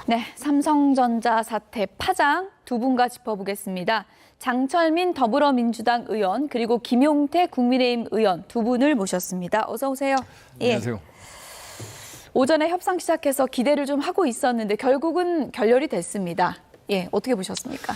네, 삼성전자 사태 파장 두 분과 짚어보겠습니다. 장철민 더불어민주당 의원 그리고 김용태 국민의힘 의원 두 분을 모셨습니다. 어서 오세요. 안녕하세요. 예. 오전에 협상 시작해서 기대를 좀 하고 있었는데 결국은 결렬이 됐습니다. 예, 어떻게 보셨습니까?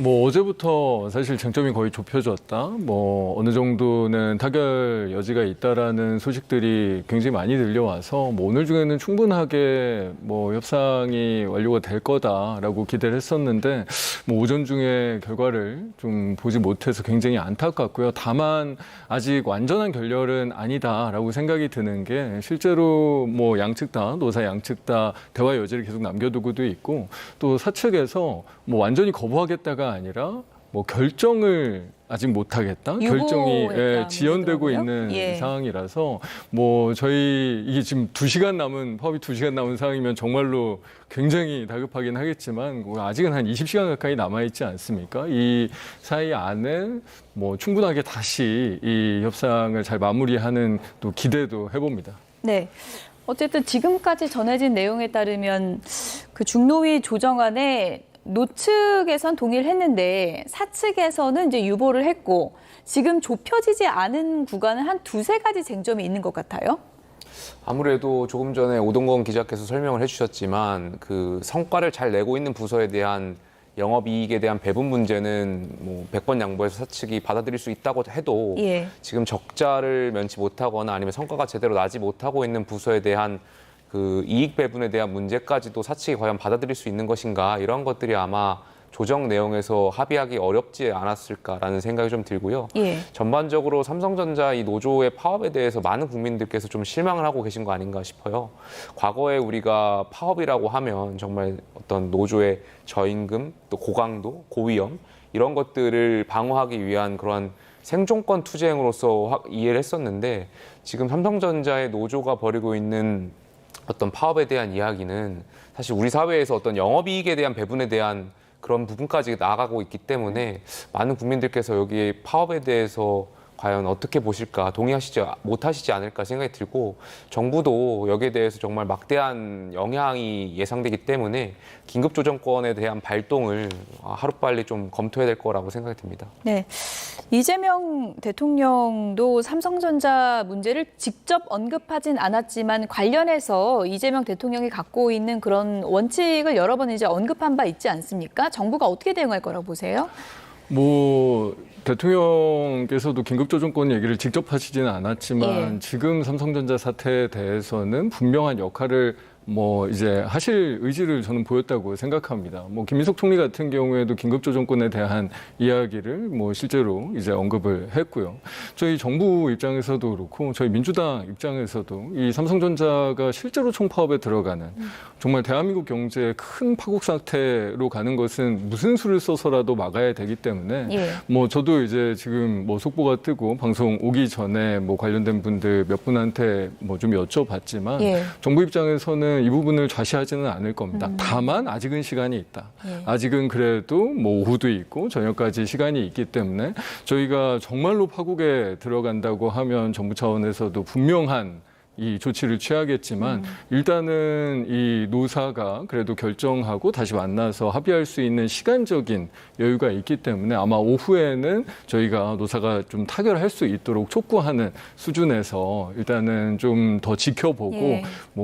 어제부터 사실 쟁점이 거의 좁혀졌다. 어느 정도는 타결 여지가 있다라는 소식들이 굉장히 많이 들려와서 오늘 중에는 충분하게 협상이 완료가 될 거다라고 기대를 했었는데 오전 중에 결과를 좀 보지 못해서 굉장히 안타깝고요. 다만 아직 완전한 결렬은 아니다라고 생각이 드는 게 실제로 양측 다 노사 양측 다 대화 여지를 계속 남겨두고도 있고 또 사측에서 완전히 거부하겠다가 아니라 결정을 아직 못하겠다. 결정이 지연되고 있는 상황이라서 저희 이게 지금 2시간 남은 파업이 2시간 남은 상황이면 정말로 굉장히 다급하긴 하겠지만 아직은 한 20시간 가까이 남아있지 않습니까? 이 사이 안에 충분하게 다시 이 협상을 잘 마무리하는 또 기대도 해봅니다. 네. 어쨌든 지금까지 전해진 내용에 따르면 그 중노위 조정안에 노측에선 동의를 했는데 사측에서는 이제 유보를 했고 지금 좁혀지지 않은 구간은 한 두세 가지 쟁점이 있는 것 같아요. 아무래도 조금 전에 오동건 기자께서 설명을 해주셨지만 그 성과를 잘 내고 있는 부서에 대한 영업이익에 대한 배분 문제는 100번 양보해서 사측이 받아들일 수 있다고 해도 지금 적자를 면치 못하거나 아니면 성과가 제대로 나지 못하고 있는 부서에 대한 그 이익 배분에 대한 문제까지도 사측이 과연 받아들일 수 있는 것인가 이런 것들이 아마 조정 내용에서 합의하기 어렵지 않았을까라는 생각이 좀 들고요. 전반적으로 삼성전자 이 노조의 파업에 대해서 많은 국민들께서 좀 실망을 하고 계신 거 아닌가 싶어요. 과거에 우리가 파업이라고 하면 정말 어떤 노조의 저임금, 또 고강도, 고위험 이런 것들을 방어하기 위한 그런 생존권 투쟁으로서 이해를 했었는데 지금 삼성전자의 노조가 벌이고 있는 어떤 파업에 대한 이야기는 사실 우리 사회에서 어떤 영업이익에 대한 배분에 대한 그런 부분까지 나아가고 있기 때문에 많은 국민들께서 여기 파업에 대해서 과연 어떻게 보실까, 동의하시지 못하시지 않을까 생각이 들고 정부도 여기에 대해서 정말 막대한 영향이 예상되기 때문에 긴급조정권에 대한 발동을 하루빨리 좀 검토해야 될 거라고 생각이 듭니다. 네, 이재명 대통령도 삼성전자 문제를 직접 언급하진 않았지만 관련해서 이재명 대통령이 갖고 있는 그런 원칙을 여러 번 이제 언급한 바 있지 않습니까? 정부가 어떻게 대응할 거라고 보세요? 대통령께서도 긴급조정권 얘기를 직접 하시지는 않았지만 지금 삼성전자 사태에 대해서는 분명한 역할을 이제 하실 의지를 저는 보였다고 생각합니다. 김민석 총리 같은 경우에도 긴급조정권에 대한 이야기를 실제로 이제 언급을 했고요. 저희 정부 입장에서도 그렇고 저희 민주당 입장에서도 이 삼성전자가 실제로 총파업에 들어가는 정말 대한민국 경제에 큰 파국 상태로 가는 것은 무슨 수를 써서라도 막아야 되기 때문에 저도 이제 지금 속보가 뜨고 방송 오기 전에 관련된 분들 몇 분한테 좀 여쭤봤지만 정부 입장에서는 이 부분을 좌시하지는 않을 겁니다. 다만 아직은 시간이 있다. 아직은 그래도 오후도 있고 저녁까지 시간이 있기 때문에 저희가 정말로 파국에 들어간다고 하면 정부 차원에서도 분명한 이 조치를 취하겠지만 일단은 이 노사가 그래도 결정하고 다시 만나서 합의할 수 있는 시간적인 여유가 있기 때문에 아마 오후에는 저희가 노사가 좀 타결할 수 있도록 촉구하는 수준에서 일단은 좀 더 지켜보고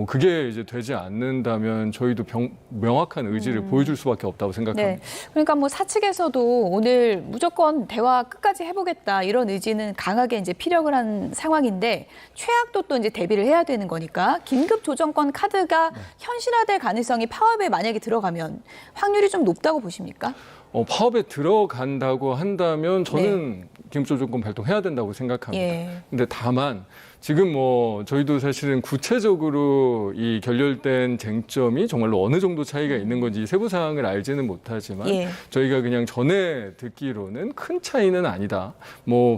그게 이제 되지 않는다면 저희도 명확한 의지를 보여줄 수밖에 없다고 생각합니다. 그러니까 사측에서도 오늘 무조건 대화 끝까지 해보겠다 이런 의지는 강하게 이제 피력을 한 상황인데 최악도 또 이제 대비를 해야 되는 거니까 긴급 조정권 카드가 현실화될 가능성이 파업에 만약에 들어가면 확률이 좀 높다고 보십니까? 파업에 들어간다고 한다면 저는 긴급조정권 발동해야 된다고 생각합니다. 근데 다만 지금 저희도 사실은 구체적으로 이 결렬된 쟁점이 정말로 어느 정도 차이가 있는 건지 세부 사항을 알지는 못하지만 저희가 그냥 전에 듣기로는 큰 차이는 아니다.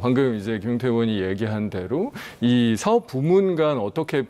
방금 이제 김용태 의원이 얘기한 대로 이 사업 부문 간 어떻게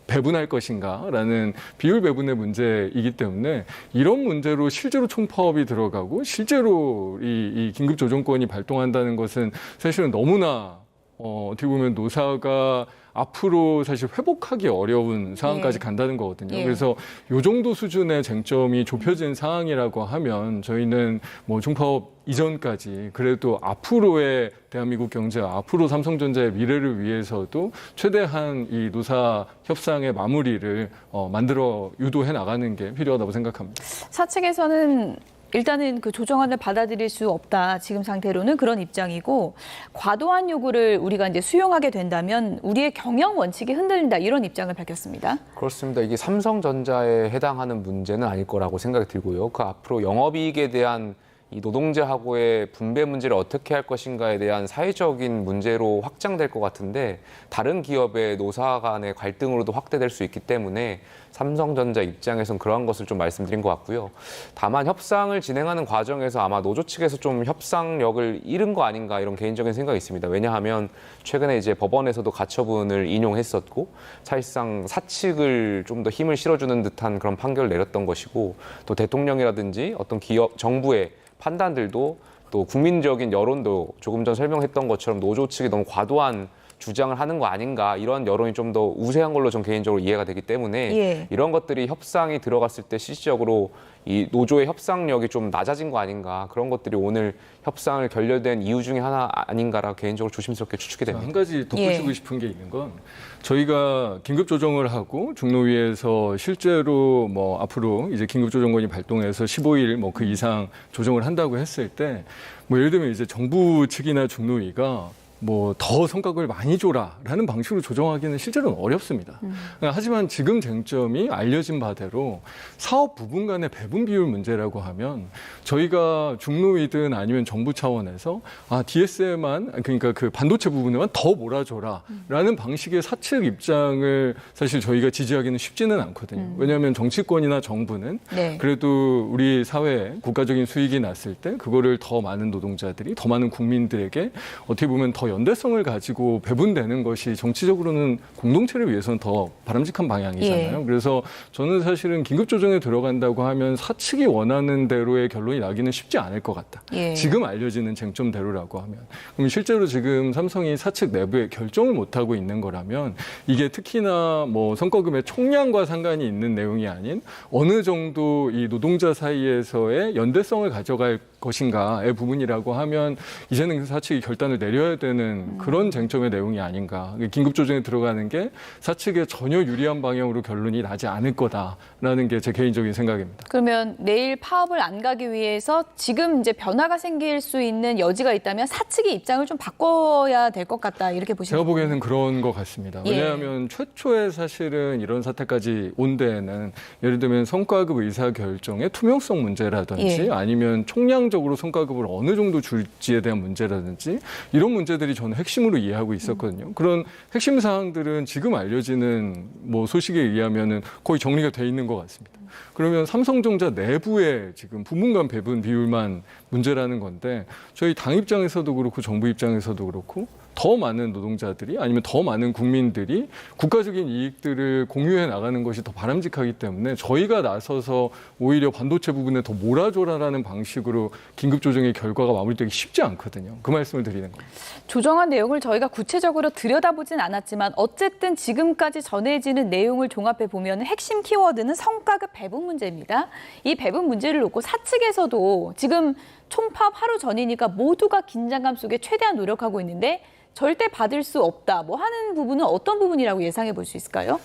배분할 것인가라는 비율 배분의 문제이기 때문에 이런 문제로 실제로 총파업이 들어가고 실제로 이 긴급조정권이 발동한다는 것은 사실은 너무나 어떻게 보면 노사가 앞으로 사실 회복하기 어려운 상황까지 간다는 거거든요. 예. 그래서 요 정도 수준의 쟁점이 좁혀진 상황이라고 하면 저희는 뭐 중파업 이전까지 그래도 앞으로의 대한민국 경제, 앞으로 삼성전자의 미래를 위해서도 최대한 이 노사 협상의 마무리를 만들어 유도해 나가는 게 필요하다고 생각합니다. 사측에서는 일단은 그 조정안을 받아들일 수 없다. 지금 상태로는 그런 입장이고 과도한 요구를 우리가 이제 수용하게 된다면 우리의 경영 원칙이 흔들린다. 이런 입장을 밝혔습니다. 그렇습니다. 이게 삼성전자에 해당하는 문제는 아닐 거라고 생각이 들고요. 그 앞으로 영업이익에 대한 이 노동자하고의 분배 문제를 어떻게 할 것인가에 대한 사회적인 문제로 확장될 것 같은데 다른 기업의 노사 간의 갈등으로도 확대될 수 있기 때문에 삼성전자 입장에선 그러한 것을 좀 말씀드린 것 같고요. 다만 협상을 진행하는 과정에서 아마 노조 측에서 좀 협상력을 잃은 거 아닌가 이런 개인적인 생각이 있습니다. 왜냐하면 최근에 이제 법원에서도 가처분을 인용했었고 사실상 사측을 좀 더 힘을 실어주는 듯한 그런 판결을 내렸던 것이고 또 대통령이라든지 어떤 기업, 정부의 판단들도 또 국민적인 여론도 조금 전 설명했던 것처럼 노조 측이 너무 과도한 주장을 하는 거 아닌가 이런 여론이 좀 더 우세한 걸로 전 개인적으로 이해가 되기 때문에 예. 이런 것들이 협상이 들어갔을 때 실질적으로 이 노조의 협상력이 좀 낮아진 거 아닌가 그런 것들이 오늘 협상을 결렬된 이유 중에 하나 아닌가라 개인적으로 조심스럽게 추측이 됩니다. 한 가지 덧붙이고 예. 싶은 게 있는 건 저희가 긴급 조정을 하고 중노위에서 실제로 뭐 앞으로 이제 긴급 조정권이 발동해서 15일 뭐 그 이상 조정을 한다고 했을 때 뭐 예를 들면 이제 정부 측이나 중노위가 뭐 더 성과급을 많이 줘라라는 방식으로 조정하기는 실제로는 어렵습니다. 하지만 지금 쟁점이 알려진 바대로 사업 부분 간의 배분 비율 문제라고 하면 저희가 중노위든 아니면 정부 차원에서 DS에만 그러니까 그 반도체 부분에만 더 몰아줘라라는 방식의 사측 입장을 사실 저희가 지지하기는 쉽지는 않거든요. 왜냐하면 정치권이나 정부는 네. 그래도 우리 사회에 국가적인 수익이 났을 때 그거를 더 많은 노동자들이 더 많은 국민들에게 어떻게 보면 더 연대성을 가지고 배분되는 것이 정치적으로는 공동체를 위해서는 더 바람직한 방향이잖아요. 예. 그래서 저는 사실은 긴급 조정에 들어간다고 하면 사측이 원하는 대로의 결론이 나기는 쉽지 않을 것 같다. 예. 지금 알려지는 쟁점대로라고 하면. 그럼 실제로 지금 삼성이 사측 내부에 결정을 못하고 있는 거라면 이게 특히나 뭐 성과급의 총량과 상관이 있는 내용이 아닌 어느 정도 이 노동자 사이에서의 연대성을 가져갈 것인가의 부분이라고 하면 이제는 그 사측이 결단을 내려야 되는 그런 쟁점의 내용이 아닌가. 긴급 조정에 들어가는 게 사측에 전혀 유리한 방향으로 결론이 나지 않을 거다라는 게 제 개인적인 생각입니다. 그러면 내일 파업을 안 가기 위해서 지금 이제 변화가 생길 수 있는 여지가 있다면 사측의 입장을 좀 바꿔야 될 것 같다 이렇게 보시는 제가 보기에는 그런 것 같습니다. 예. 왜냐하면 최초에 사실은 이런 사태까지 온 데에는 예를 들면 성과급 의사결정의 투명성 문제라든지 예. 아니면 총량적으로 성과급을 어느 정도 줄지에 대한 문제라든지 이런 문제들이 저는 핵심으로 이해하고 있었거든요. 그런 핵심 사항들은 지금 알려지는 뭐 소식에 의하면은 거의 정리가 돼 있는 것 같습니다. 그러면 삼성전자 내부의 지금 부문 간 배분 비율만 문제라는 건데 저희 당 입장에서도 그렇고 정부 입장에서도 그렇고 더 많은 노동자들이 아니면 더 많은 국민들이 국가적인 이익들을 공유해 나가는 것이 더 바람직하기 때문에 저희가 나서서 오히려 반도체 부분에 더 몰아줘라라는 방식으로 긴급조정의 결과가 마무리되기 쉽지 않거든요. 그 말씀을 드리는 겁니다. 조정안 내용을 저희가 구체적으로 들여다보진 않았지만 어쨌든 지금까지 전해지는 내용을 종합해 보면 핵심 키워드는 성과급 배분 문제입니다. 이 배분 문제를 놓고 사측에서도 지금 총파업 하루 전이니까 모두가 긴장감 속에 최대한 노력하고 있는데 절대 받을 수 없다. 뭐 하는 부분은 어떤 부분이라고 예상해 볼 수 있을까요?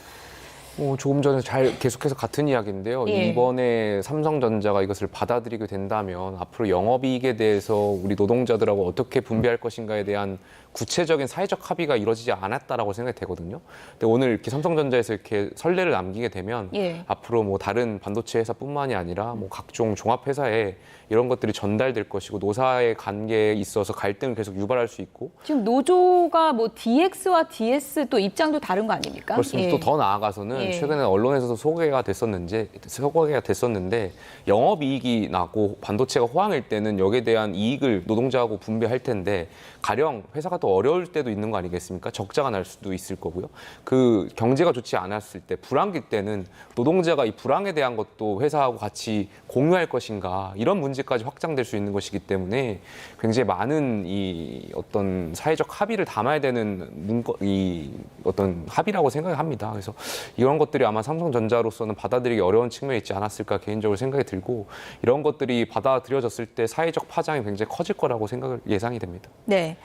조금 전에 계속해서 같은 이야기인데요. 예. 이번에 삼성전자가 이것을 받아들이게 된다면 앞으로 영업이익에 대해서 우리 노동자들하고 어떻게 분배할 것인가에 대한 구체적인 사회적 합의가 이루어지지 않았다라고 생각이 되거든요. 근데 오늘 이렇게 삼성전자에서 이렇게 선례를 남기게 되면 예. 앞으로 뭐 다른 반도체 회사뿐만이 아니라 뭐 각종 종합 회사에 이런 것들이 전달될 것이고 노사의 관계에 있어서 갈등을 계속 유발할 수 있고 지금 노조가 뭐 DX와 DS 또 입장도 다른 거 아닙니까? 그렇습니다. 예. 또 더 나아가서는 예. 최근에 언론에서도 소개가 됐었는데 영업이익이 나고 반도체가 호황일 때는 여기에 대한 이익을 노동자하고 분배할 텐데 가령 회사가 또 또 어려울 때도 있는 거 아니겠습니까? 적자가 날 수도 있을 거고요. 그 경제가 좋지 않았을 때, 불황기 때는 노동자가 이 불황에 대한 것도 회사하고 같이 공유할 것인가 이런 문제까지 확장될 수 있는 것이기 때문에 굉장히 많은 이 어떤 사회적 합의를 담아야 되는 이 어떤 합의라고 생각을 합니다. 그래서 이런 것들이 아마 삼성전자로서는 받아들이기 어려운 측면이 있지 않았을까 개인적으로 생각이 들고 이런 것들이 받아들여졌을 때 사회적 파장이 굉장히 커질 거라고 예상이 됩니다. 네.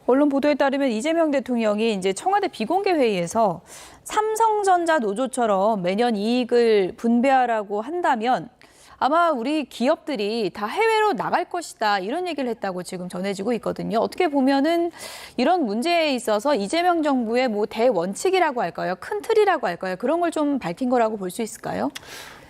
언론 보도에 따르면 이재명 대통령이 이제 청와대 비공개 회의에서 삼성전자 노조처럼 매년 이익을 분배하라고 한다면 아마 우리 기업들이 다 해외로 나갈 것이다 이런 얘기를 했다고 지금 전해지고 있거든요. 어떻게 보면은 이런 문제에 있어서 이재명 정부의 뭐 대원칙이라고 할까요? 큰 틀이라고 할까요? 그런 걸 좀 밝힌 거라고 볼 수 있을까요?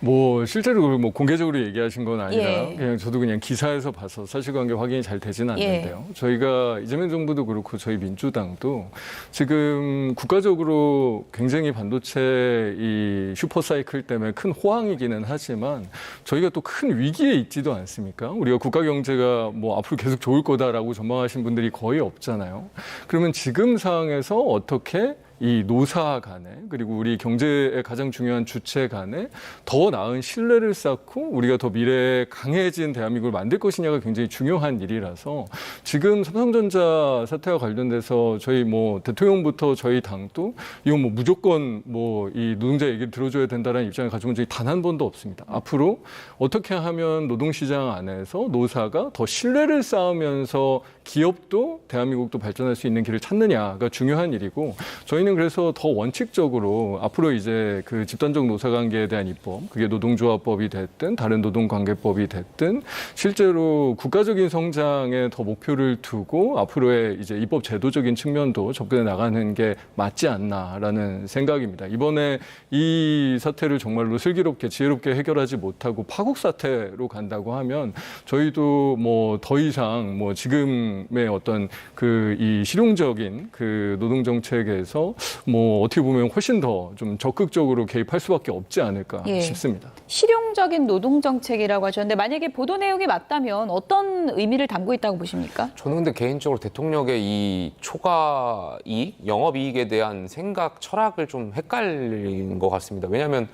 뭐 실제로 뭐 공개적으로 얘기하신 건 아니라 예. 그냥 저도 그냥 기사에서 봐서 사실관계 확인이 잘 되지는 않는데요. 저희가 이재명 정부도 그렇고 저희 민주당도 지금 국가적으로 굉장히 반도체 이 슈퍼사이클 때문에 큰 호황이기는 하지만 저희가 또 큰 위기에 있지도 않습니까? 우리가 국가 경제가 뭐 앞으로 계속 좋을 거다라고 전망하신 분들이 거의 없잖아요. 그러면 지금 상황에서 어떻게 이 노사 간에 그리고 우리 경제의 가장 중요한 주체 간에 더 나은 신뢰를 쌓고 우리가 더 미래에 강해진 대한민국을 만들 것이냐가 굉장히 중요한 일이라서 지금 삼성전자 사태와 관련돼서 저희 뭐 대통령부터 저희 당도 이건 뭐 무조건 뭐 이 노동자 얘기를 들어줘야 된다는 입장을 가져온 적이 단 한 번도 없습니다. 앞으로 어떻게 하면 노동시장 안에서 노사가 더 신뢰를 쌓으면서 기업도 대한민국도 발전할 수 있는 길을 찾느냐가 중요한 일이고 저희는 그래서 더 원칙적으로 앞으로 이제 그 집단적 노사관계에 대한 입법, 그게 노동조합법이 됐든 다른 노동관계법이 됐든 실제로 국가적인 성장에 더 목표를 두고 앞으로의 이제 입법 제도적인 측면도 접근해 나가는 게 맞지 않나라는 생각입니다. 이번에 이 사태를 정말로 슬기롭게 지혜롭게 해결하지 못하고 파국 사태로 간다고 하면 저희도 뭐 더 이상 뭐 지금의 어떤 그 이 실용적인 그 노동 정책에서 뭐 어떻게 보면 훨씬 더 좀 적극적으로 개입할 수밖에 없지 않을까 싶습니다. 실용적인 노동 정책이라고 하셨는데 만약에 보도 내용이 맞다면 어떤 의미를 담고 있다고 보십니까? 저는 근데 개인적으로 대통령의 이 초과 이익, 영업이익에 대한 생각, 철학을 좀 헷갈린 것 같습니다. 왜냐하면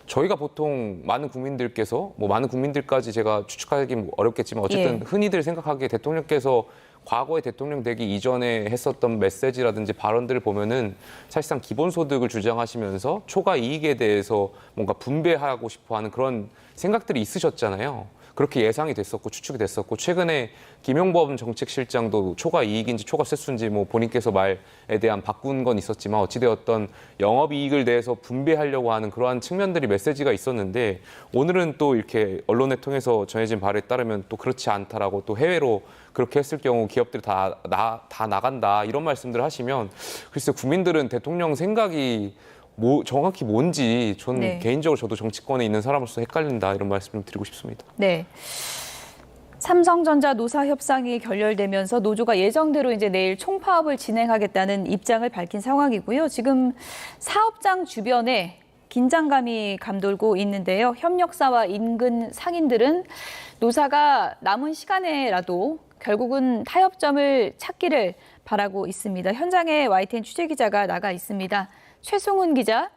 저희가 보통 많은 국민들께서 뭐 많은 국민들까지 제가 추측하기 어렵겠지만 어쨌든 흔히들 생각하기에 대통령께서 과거에 대통령 되기 이전에 했었던 메시지라든지 발언들을 보면은 사실상 기본소득을 주장하시면서 초과 이익에 대해서 뭔가 분배하고 싶어 하는 그런 생각들이 있으셨잖아요. 그렇게 예상이 됐었고 추측이 됐었고 최근에 김용범 정책실장도 초과 이익인지 초과 세수인지 뭐 본인께서 말에 대한 바꾼 건 있었지만 어찌되었던 영업이익을 대해서 분배하려고 하는 그러한 측면들이 메시지가 있었는데 오늘은 또 이렇게 언론을 통해서 전해진 바에 따르면 또 그렇지 않다라고 또 해외로 그렇게 했을 경우 기업들이 다 나간다 이런 말씀들을 하시면 글쎄 국민들은 대통령 생각이 정확히 뭔지 저는 개인적으로 저도 정치권에 있는 사람으로서 헷갈린다 이런 말씀을 드리고 싶습니다. 네. 삼성전자 노사 협상이 결렬되면서 노조가 예정대로 이제 내일 총파업을 진행하겠다는 입장을 밝힌 상황이고요. 지금 사업장 주변에 긴장감이 감돌고 있는데요. 협력사와 인근 상인들은 노사가 남은 시간에라도 결국은 타협점을 찾기를 바라고 있습니다. 현장에 YTN 취재기자가 나가 있습니다. 최송훈 기자.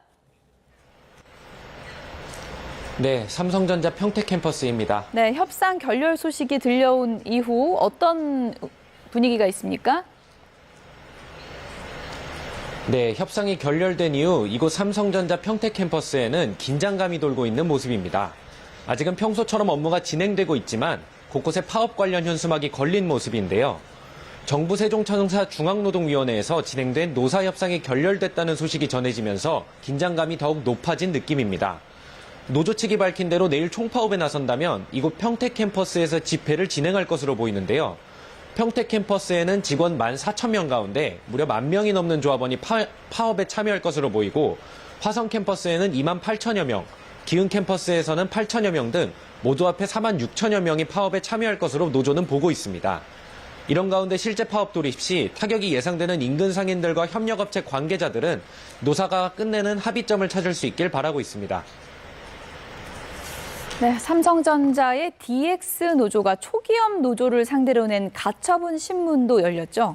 네, 삼성전자 평택 캠퍼스입니다. 네, 협상 결렬 소식이 들려온 이후 어떤 분위기가 있습니까? 네, 협상이 결렬된 이후 이곳 삼성전자 평택 캠퍼스에는 긴장감이 돌고 있는 모습입니다. 아직은 평소처럼 업무가 진행되고 있지만 곳곳에 파업 관련 현수막이 걸린 모습인데요. 정부 세종청사 중앙노동위원회에서 진행된 노사 협상이 결렬됐다는 소식이 전해지면서 긴장감이 더욱 높아진 느낌입니다. 노조 측이 밝힌 대로 내일 총파업에 나선다면 이곳 평택 캠퍼스에서 집회를 진행할 것으로 보이는데요. 평택 캠퍼스에는 직원 14,000명 가운데 무려 10,000명이 넘는 조합원이 파업에 참여할 것으로 보이고 화성 캠퍼스에는 28,000여 명, 기흥 캠퍼스에서는 8,000여 명 등 모두 합해 46,000여 명이 파업에 참여할 것으로 노조는 보고 있습니다. 이런 가운데 실제 파업 돌입 시 타격이 예상되는 인근 상인들과 협력업체 관계자들은 노사가 끝내는 합의점을 찾을 수 있길 바라고 있습니다. 네, 삼성전자의 DX 노조가 초기업 노조를 상대로 낸 가처분 신문도 열렸죠.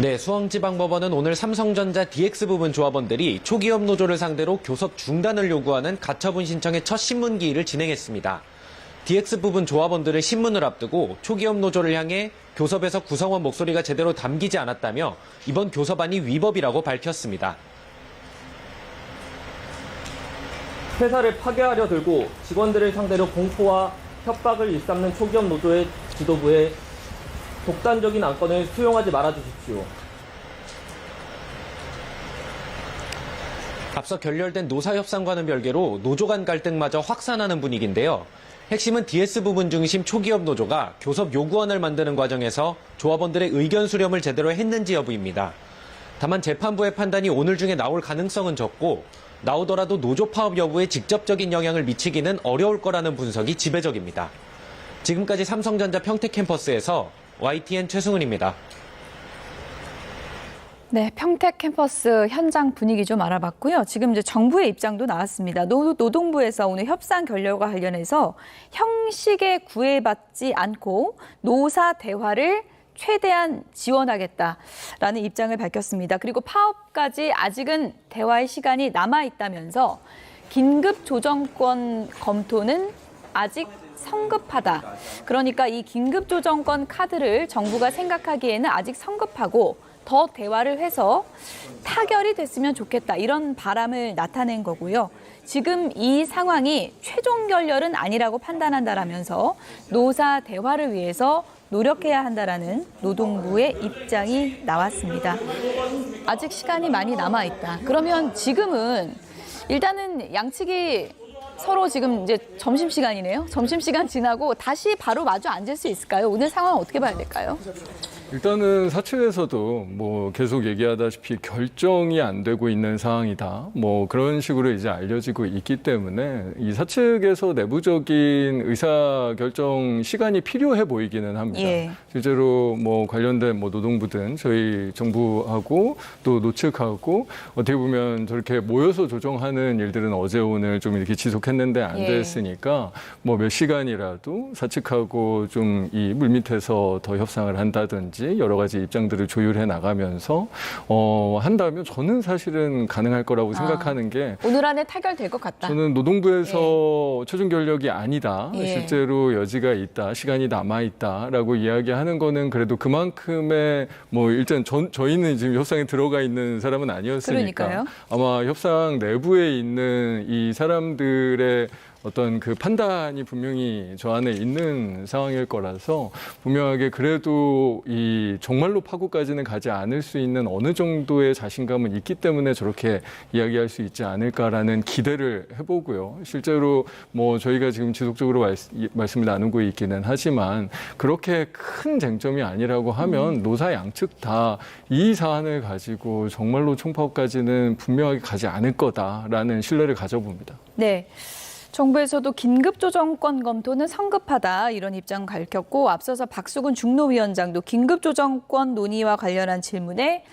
네, 수원지방법원은 오늘 삼성전자 DX 부분 조합원들이 초기업 노조를 상대로 교섭 중단을 요구하는 가처분 신청의 첫 신문기일을 진행했습니다. DX 부분 조합원들의 신문을 앞두고 초기업 노조를 향해 교섭에서 구성원 목소리가 제대로 담기지 않았다며 이번 교섭안이 위법이라고 밝혔습니다. 회사를 파괴하려 들고 직원들을 상대로 공포와 협박을 일삼는 초기업 노조의 지도부의 독단적인 안건을 수용하지 말아 주십시오. 앞서 결렬된 노사협상과는 별개로 노조 간 갈등마저 확산하는 분위기인데요. 핵심은 DS 부분 중심 초기업 노조가 교섭 요구안을 만드는 과정에서 조합원들의 의견 수렴을 제대로 했는지 여부입니다. 다만 재판부의 판단이 오늘 중에 나올 가능성은 적고 나오더라도 노조 파업 여부에 직접적인 영향을 미치기는 어려울 거라는 분석이 지배적입니다. 지금까지 삼성전자 평택캠퍼스에서 YTN 최승훈입니다. 네, 평택 캠퍼스 현장 분위기 좀 알아봤고요. 지금 이제 정부의 입장도 나왔습니다. 노동부에서 오늘 협상 결렬과 관련해서 형식에 구애받지 않고 노사 대화를 최대한 지원하겠다라는 입장을 밝혔습니다. 그리고 파업까지 아직은 대화의 시간이 남아 있다면서 긴급 조정권 검토는 아직 성급하다. 그러니까 이 긴급 조정권 카드를 정부가 생각하기에는 아직 성급하고 더 대화를 해서 타결이 됐으면 좋겠다. 이런 바람을 나타낸 거고요. 지금 이 상황이 최종 결렬은 아니라고 판단한다라면서 노사 대화를 위해서 노력해야 한다라는 노동부의 입장이 나왔습니다. 아직 시간이 많이 남아 있다. 그러면 지금은 일단은 양측이 서로 지금 이제 점심시간이네요. 점심시간 지나고 다시 바로 마주 앉을 수 있을까요? 오늘 상황 어떻게 봐야 될까요? 일단은 사측에서도 뭐 계속 얘기하다시피 결정이 안 되고 있는 상황이다. 뭐 그런 식으로 이제 알려지고 있기 때문에 이 사측에서 내부적인 의사결정 시간이 필요해 보이기는 합니다. 예. 실제로 뭐 관련된 뭐 노동부든 저희 정부하고 또 노측하고 어떻게 보면 저렇게 모여서 조정하는 일들은 어제 오늘 좀 이렇게 지속했는데 안 예. 됐으니까 뭐 몇 시간이라도 사측하고 좀 이 물밑에서 더 협상을 한다든지 여러 가지 입장들을 조율해 나가면서 한다면 저는 사실은 가능할 거라고 생각하는 게 오늘 안에 타결될 것 같다. 저는 노동부에서 최종 결력이 아니다. 예. 실제로 여지가 있다. 시간이 남아 있다라고 이야기하는 거는 그래도 그만큼의 뭐 일단 저희는 지금 협상에 들어가 있는 사람은 아니었으니까 그러니까요. 아마 협상 내부에 있는 이 사람들의 어떤 그 판단이 분명히 저 안에 있는 상황일 거라서 분명하게 그래도 이 정말로 파고까지는 가지 않을 수 있는 어느 정도의 자신감은 있기 때문에 저렇게 이야기할 수 있지 않을까라는 기대를 해보고요. 실제로 뭐 저희가 지금 지속적으로 말씀을 나누고 있기는 하지만 그렇게 큰 쟁점이 아니라고 하면 노사 양측 다 이 사안을 가지고 정말로 총파업까지는 분명하게 가지 않을 거다라는 신뢰를 가져봅니다. 네. 정부에서도 긴급조정권 검토는 성급하다 이런 입장 밝혔고 앞서서 박수근 중노위원장도 긴급조정권 논의와 관련한 질문에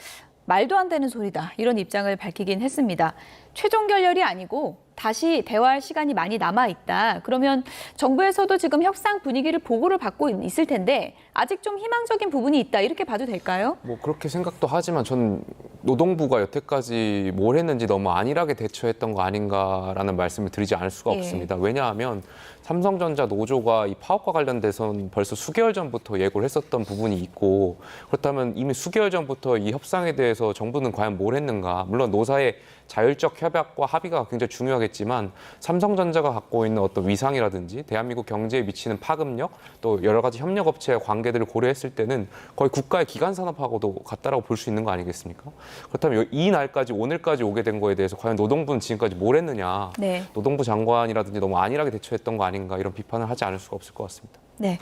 말도 안 되는 소리다 이런 입장을 밝히긴 했습니다. 최종 결렬이 아니고 다시 대화할 시간이 많이 남아 있다. 그러면 정부에서도 지금 협상 분위기를 보고를 받고 있을 텐데 아직 좀 희망적인 부분이 있다 이렇게 봐도 될까요? 뭐 그렇게 생각도 하지만 전 노동부가 여태까지 뭘 했는지 너무 안일하게 대처했던 거 아닌가라는 말씀을 드리지 않을 수가 예. 없습니다. 왜냐하면 삼성전자 노조가 이 파업과 관련돼서는 벌써 수개월 전부터 예고를 했었던 부분이 있고 그렇다면 이미 수개월 전부터 이 협상에 대해서 정부는 과연 뭘 했는가. 물론 노사의 자율적 협약과 합의가 굉장히 중요하겠지만 삼성전자가 갖고 있는 어떤 위상이라든지 대한민국 경제에 미치는 파급력 또 여러 가지 협력업체의 관계들을 고려했을 때는 거의 국가의 기간산업하고도 같다라고 볼 수 있는 거 아니겠습니까? 그렇다면 이 날까지 오늘까지 오게 된 거에 대해서 과연 노동부는 지금까지 뭘 했느냐. 네. 노동부 장관이라든지 너무 안일하게 대처했던 거 아닌가 이런 비판을 하지 않을 수가 없을 것 같습니다. 네.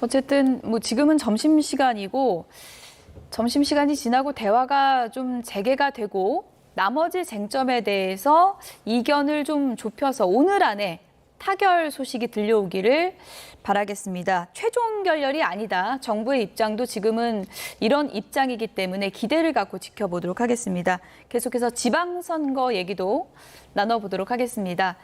어쨌든 뭐 지금은 점심시간이고 점심시간이 지나고 대화가 좀 재개가 되고 나머지 쟁점에 대해서 이견을 좀 좁혀서 오늘 안에 타결 소식이 들려오기를 바라겠습니다. 최종 결렬이 아니다. 정부의 입장도 지금은 이런 입장이기 때문에 기대를 갖고 지켜보도록 하겠습니다. 계속해서 지방선거 얘기도 나눠보도록 하겠습니다.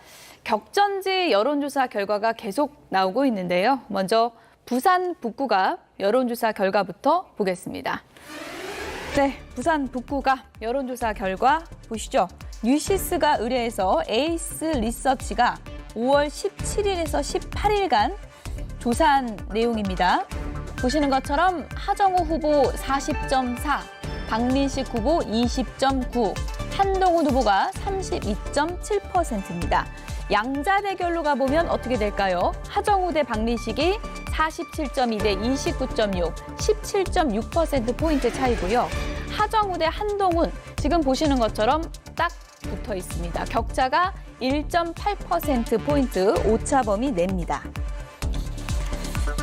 격전지 여론조사 결과가 계속 나오고 있는데요. 먼저 부산 북구갑 여론조사 결과부터 보겠습니다. 네, 부산 북구갑 여론조사 결과 보시죠. 뉴시스가 의뢰해서 에이스 리서치가 5월 17일에서 18일간 조사한 내용입니다. 보시는 것처럼 하정우 후보 40.4, 박민식 후보 20.9, 한동훈 후보가 32.7%입니다. 양자 대결로 가보면 어떻게 될까요? 하정우 대 박민식이 47.2 대 29.6, 17.6%포인트 차이고요. 하정우 대 한동훈, 지금 보시는 것처럼 딱 붙어 있습니다. 격차가 1.8%포인트 오차범위 냅니다.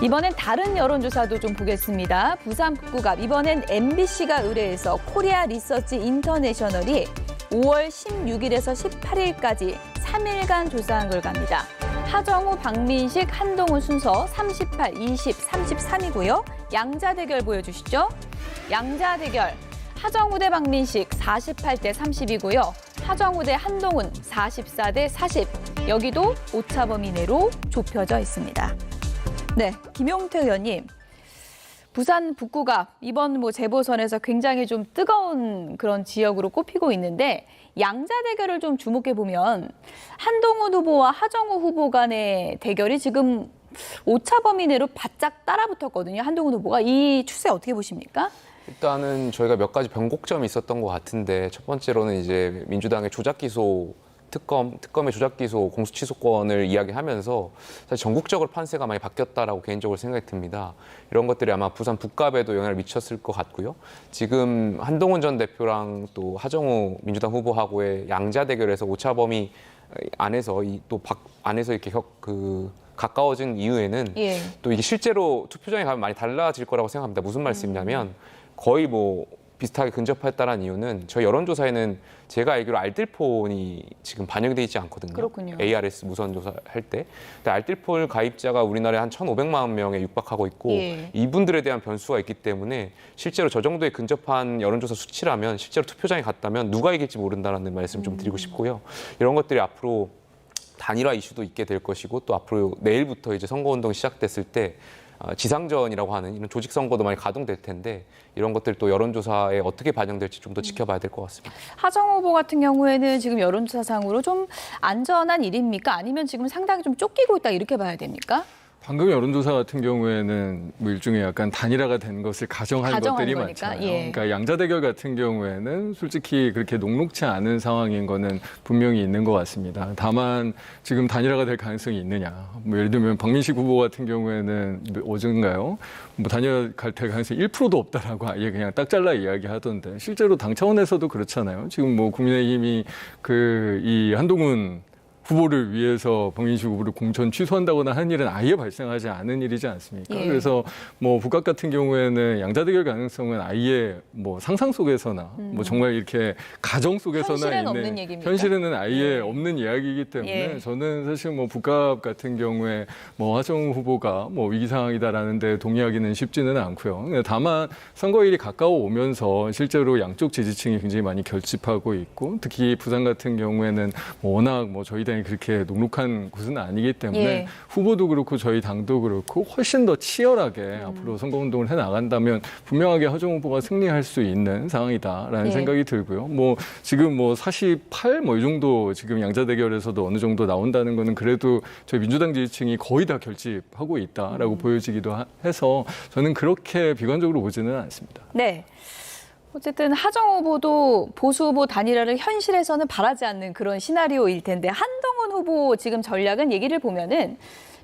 이번엔 다른 여론조사도 좀 보겠습니다. 부산 북구갑, 이번엔 MBC가 의뢰해서 코리아 리서치 인터내셔널이 5월 16일에서 18일까지 3일간 조사한 결과입니다. 하정우, 박민식, 한동훈 순서 38, 20, 33이고요. 양자 대결 보여주시죠. 양자 대결, 하정우 대 박민식 48대 30이고요. 하정우 대 한동훈 44대 40. 여기도 오차범위 내로 좁혀져 있습니다. 네, 김용태 의원님. 부산 북구갑 이번 재보선에서 굉장히 좀 뜨거운 그런 지역으로 꼽히고 있는데 양자 대결을 좀 주목해 보면 한동훈 후보와 하정우 후보 간의 대결이 지금 오차 범위 내로 바짝 따라붙었거든요. 한동훈 후보가 이 추세 어떻게 보십니까? 일단은 저희가 몇 가지 변곡점이 있었던 것 같은데 첫 번째로는 이제 민주당의 조작 기소 특검의 조작 기소 공소 취소권을 이야기하면서 사실 전국적으로 판세가 많이 바뀌었다라고 개인적으로 생각이 듭니다. 이런 것들이 아마 부산 북갑에도 영향을 미쳤을 것 같고요. 지금 한동훈 전 대표랑 또 하정우 민주당 후보하고의 양자 대결에서 오차 범위 안에서 안에서 이렇게 가까워진 이후에는 또 이게 실제로 투표장에 가면 많이 달라질 거라고 생각합니다. 무슨 말씀이냐면 거의 비슷하게 근접했다는 이유는 저희 여론조사에는 제가 알기로 알뜰폰이 지금 반영돼 있지 않거든요. 그렇군요. ARS 무선 조사할 때. 근데 알뜰폰 가입자가 우리나라에 한 1,500만 명에 육박하고 있고 이분들에 대한 변수가 있기 때문에 실제로 저 정도의 근접한 여론조사 수치라면 실제로 투표장에 갔다면 누가 이길지 모른다는 말씀 좀 드리고 싶고요. 이런 것들이 앞으로 단일화 이슈도 있게 될 것이고 또 앞으로 내일부터 이제 선거운동이 시작됐을 때 지상전이라고 하는 이런 조직 선거도 많이 가동될 텐데 이런 것들 또 여론조사에 어떻게 반영될지 좀 더 지켜봐야 될 것 같습니다. 하정우 후보 같은 경우에는 지금 여론조사상으로 좀 안전한 일입니까? 아니면 지금 상당히 좀 쫓기고 있다 이렇게 봐야 됩니까? 방금 여론조사 같은 경우에는 일종의 약간 단일화가 된 것을 가정한 것들이 거니까? 많잖아요. 그러니까 양자 대결 같은 경우에는 솔직히 그렇게 녹록치 않은 상황인 거는 분명히 있는 것 같습니다. 다만 지금 단일화가 될 가능성이 있느냐. 예를 들면 박민식 후보 같은 경우에는 어젠가요? 단일화 될 가능성이 1%도 없다라고 아예 그냥 딱 잘라 이야기하던데 실제로 당 차원에서도 그렇잖아요. 지금 국민의힘이 이 한동훈 후보를 위해서 박민식 후보를 공천 취소한다거나 하는 일은 아예 발생하지 않은 일이지 않습니까? 그래서 북각 같은 경우에는 양자 대결 가능성은 아예 상상 속에서나 정말 이렇게 가정 속에서나 현실에는 없는 얘기입니까? 현실에는 아예 없는 이야기이기 때문에 저는 사실 북각 같은 경우에 하정우 후보가 위기 상황이다라는 데 동의하기는 쉽지는 않고요. 다만 선거일이 가까워 오면서 실제로 양쪽 지지층이 굉장히 많이 결집하고 있고 특히 부산 같은 경우에는 워낙 저희 당이 그렇게 녹록한 곳은 아니기 때문에 후보도 그렇고 저희 당도 그렇고 훨씬 더 치열하게 앞으로 선거운동을 해나간다면 분명하게 하정우 후보가 승리할 수 있는 상황이다라는 생각이 들고요. 지금 48 이 정도 지금 양자 대결에서도 어느 정도 나온다는 거는 그래도 저희 민주당 지지층이 거의 다 결집하고 있다라고 보여지기도 해서 저는 그렇게 비관적으로 보지는 않습니다. 네. 어쨌든 하정우 후보도 보수 후보 단일화를 현실에서는 바라지 않는 그런 시나리오일 텐데 한동훈 후보 지금 전략은 얘기를 보면은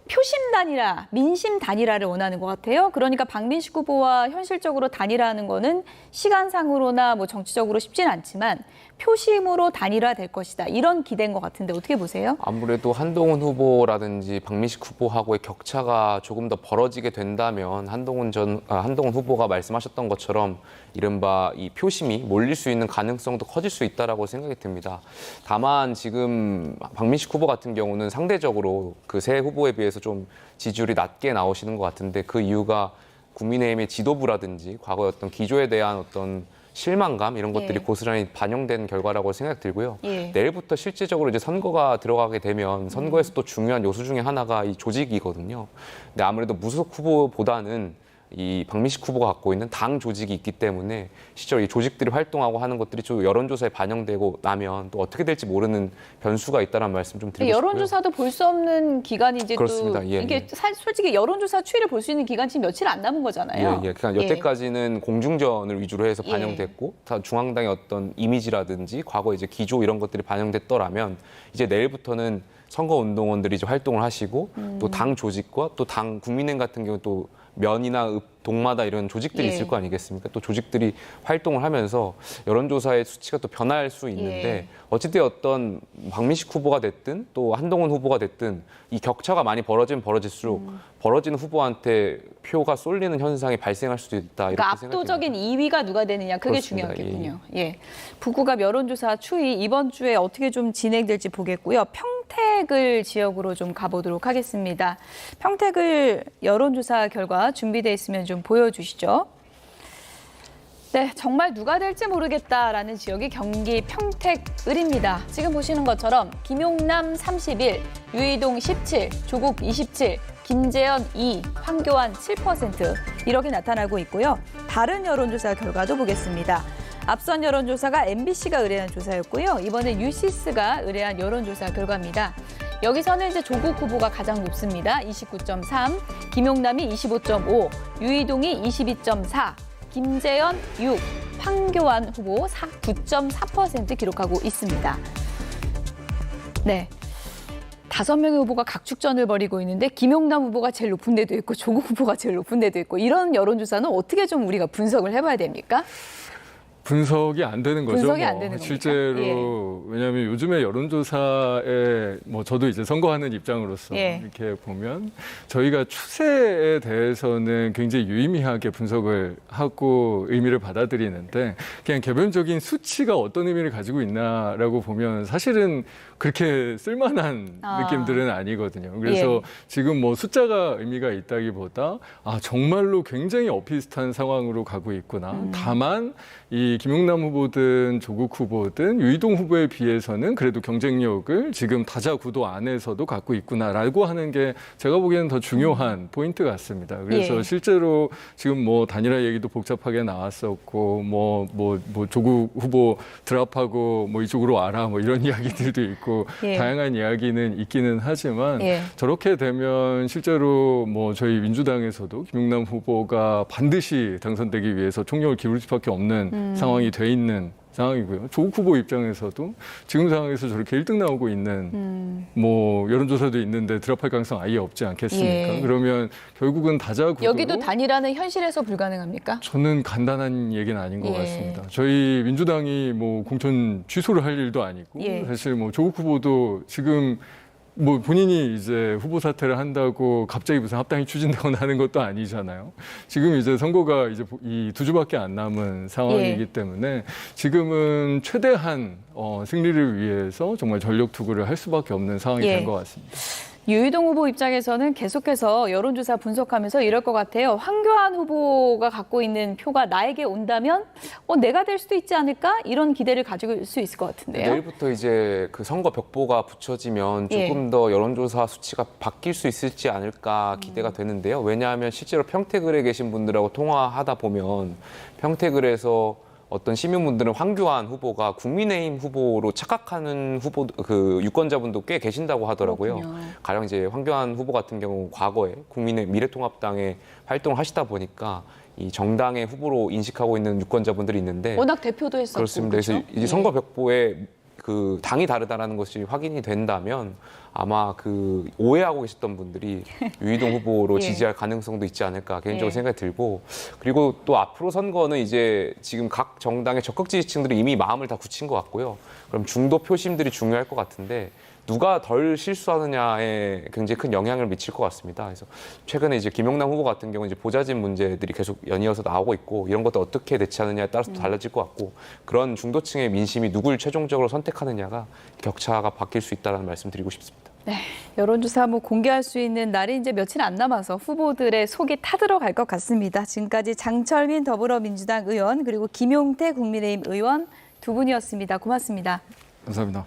표심 단일화, 민심 단일화를 원하는 것 같아요. 그러니까 박민식 후보와 현실적으로 단일화하는 거는 시간상으로나 정치적으로 쉽진 않지만 표심으로 단일화될 것이다. 이런 기대인 것 같은데 어떻게 보세요? 아무래도 한동훈 후보라든지 박민식 후보하고의 격차가 조금 더 벌어지게 된다면 한동훈 후보가 말씀하셨던 것처럼 이른바 이 표심이 몰릴 수 있는 가능성도 커질 수 있다라고 생각이 듭니다. 다만 지금 박민식 후보 같은 경우는 상대적으로 그 세 후보에 비해서 좀 지지율이 낮게 나오시는 것 같은데 그 이유가 국민의힘의 지도부라든지 과거의 어떤 기조에 대한 어떤 실망감 이런 것들이 고스란히 반영된 결과라고 생각 들고요. 내일부터 실질적으로 이제 선거가 들어가게 되면 선거에서 또 중요한 요소 중에 하나가 이 조직이거든요. 근데 아무래도 무소속 후보보다는 이 박민식 후보가 갖고 있는 당 조직이 있기 때문에 실제로 이 조직들이 활동하고 하는 것들이 좀 여론조사에 반영되고 나면 또 어떻게 될지 모르는 변수가 있다는 말씀 좀 드리고 싶고요. 여론조사도 볼 수 없는 기간이 이제 그렇습니다. 또 예, 이게 예. 솔직히 여론조사 추이를 볼 수 있는 기간 지금 며칠 안 남은 거잖아요. 예, 예. 그러니까 여태까지는 공중전을 위주로 해서 예. 반영됐고 다 중앙당의 어떤 이미지라든지 과거 이제 기조 이런 것들이 반영됐더라면 이제 내일부터는 선거운동원들이 이제 활동을 하시고 또 당 조직과 또 당 국민의힘 같은 경우 또 면이나 동마다 이런 조직들이 예. 있을 거 아니겠습니까? 또 조직들이 활동을 하면서 여론조사의 수치가 또 변할 수 있는데 예. 어쨌든 어떤 박민식 후보가 됐든 또 한동훈 후보가 됐든 이 격차가 많이 벌어지면 벌어질수록 벌어지는 후보한테 표가 쏠리는 현상이 발생할 수도 있다. 이렇게 그러니까 생각됩니다. 압도적인 2위가 누가 되느냐 그게 그렇습니다. 중요하겠군요. 예. 북구갑 여론조사 추이 이번 주에 어떻게 좀 진행될지 보겠고요. 평택을 지역으로 좀 가보도록 하겠습니다. 평택을 여론조사 결과 준비돼 있으면 좀 보여주시죠. 네, 정말 누가 될지 모르겠다라는 지역이 경기 평택을입니다. 지금 보시는 것처럼 김용남 31, 유이동 17, 조국 27, 김재현 2, 황교안 7% 이렇게 나타나고 있고요. 다른 여론조사 결과도 보겠습니다. 앞선 여론조사가 MBC가 의뢰한 조사였고요. 이번에 유시스가 의뢰한 여론조사 결과입니다. 여기서는 이제 조국 후보가 가장 높습니다. 29.3, 김용남이 25.5, 유이동이 22.4, 김재현 6, 황교안 후보 9.4% 기록하고 있습니다. 네. 5명의 후보가 각축전을 벌이고 있는데 김용남 후보가 제일 높은 데도 있고 조국 후보가 제일 높은 데도 있고 이런 여론조사는 어떻게 좀 우리가 분석을 해봐야 됩니까? 분석이 안 되는 거죠. 분석이 안 되는 겁니까? 실제로 예. 왜냐하면 요즘에 여론조사에 뭐 저도 이제 선거하는 입장으로서 예. 이렇게 보면 저희가 추세에 대해서는 굉장히 유의미하게 분석을 하고 의미를 받아들이는데 그냥 개별적인 수치가 어떤 의미를 가지고 있나라고 보면 사실은 그렇게 쓸만한 느낌들은 아니거든요. 그래서 예. 지금 뭐 숫자가 의미가 있다기보다 정말로 굉장히 엇비슷한 상황으로 가고 있구나. 다만 이 김용남 후보든 조국 후보든 유이동 후보에 비해서는 그래도 경쟁력을 지금 다자 구도 안에서도 갖고 있구나라고 하는 게 제가 보기에는 더 중요한 포인트 같습니다. 그래서 예. 실제로 지금 뭐 단일화 얘기도 복잡하게 나왔었고 뭐 조국 후보 드랍하고 뭐 이쪽으로 와라 뭐 이런 이야기들도 있고 예. 다양한 이야기는 있기는 하지만 예. 저렇게 되면 실제로 뭐 저희 민주당에서도 김용남 후보가 반드시 당선되기 위해서 총력을 기울일 수밖에 없는 상황이 돼 있는 상황이고요. 조국 후보 입장에서도 지금 상황에서 저렇게 1등 나오고 있는 뭐 여론조사도 있는데 드랍할 가능성 아예 없지 않겠습니까? 예. 그러면 결국은 다자 구도로 여기도 단일화는 현실에서 불가능합니까? 저는 간단한 얘기는 아닌 것 예. 같습니다. 저희 민주당이 뭐 공천 취소를 할 일도 아니고 예. 사실 뭐 조국 후보도 지금 뭐 본인이 이제 후보 사퇴를 한다고 갑자기 무슨 합당이 추진되거나 하는 것도 아니잖아요. 지금 이제 선거가 이제 이 2주밖에 안 남은 상황이기 예. 때문에 지금은 최대한 승리를 위해서 정말 전력 투구를 할 수밖에 없는 상황이 예. 된 것 같습니다. 유이동 후보 입장에서는 계속해서 여론조사 분석하면서 이럴 것 같아요. 황교안 후보가 갖고 있는 표가 나에게 온다면 내가 될 수도 있지 않을까? 이런 기대를 가질 수 있을 것 같은데요. 내일부터 이제 그 선거 벽보가 붙여지면 예. 조금 더 여론조사 수치가 바뀔 수 있을지 않을까 기대가 되는데요. 왜냐하면 실제로 평택을에 계신 분들하고 통화하다 보면 평택을에서 어떤 시민분들은 황교안 후보가 국민의힘 후보로 착각하는 그 유권자분도 꽤 계신다고 하더라고요. 그렇군요. 가령 이제 황교안 후보 같은 경우 과거에 국민의 미래통합당에 활동을 하시다 보니까 이 정당의 후보로 인식하고 있는 유권자분들이 있는데 워낙 대표도 했었고. 그렇습니다. 그래서 그렇죠? 이제 선거 벽보에 그 당이 다르다라는 것이 확인이 된다면 아마 그 오해하고 계셨던 분들이 유이동 후보로 예. 지지할 가능성도 있지 않을까 개인적으로 예. 생각이 들고 그리고 또 앞으로 선거는 이제 지금 각 정당의 적극 지지층들이 이미 마음을 다 굳힌 것 같고요. 그럼 중도 표심들이 중요할 것 같은데 누가 덜 실수하느냐에 굉장히 큰 영향을 미칠 것 같습니다. 그래서 최근에 이제 김용남 후보 같은 경우는 이제 보좌진 문제들이 계속 연이어서 나오고 있고 이런 것도 어떻게 대처하느냐에 따라서 달라질 것 같고 그런 중도층의 민심이 누굴 최종적으로 선택하느냐가 격차가 바뀔 수 있다는 말씀 드리고 싶습니다. 네, 여론조사 공개할 수 있는 날이 이제 며칠 안 남아서 후보들의 속이 타들어갈 것 같습니다. 지금까지 장철민 더불어민주당 의원 그리고 김용태 국민의힘 의원 두 분이었습니다. 고맙습니다. 감사합니다.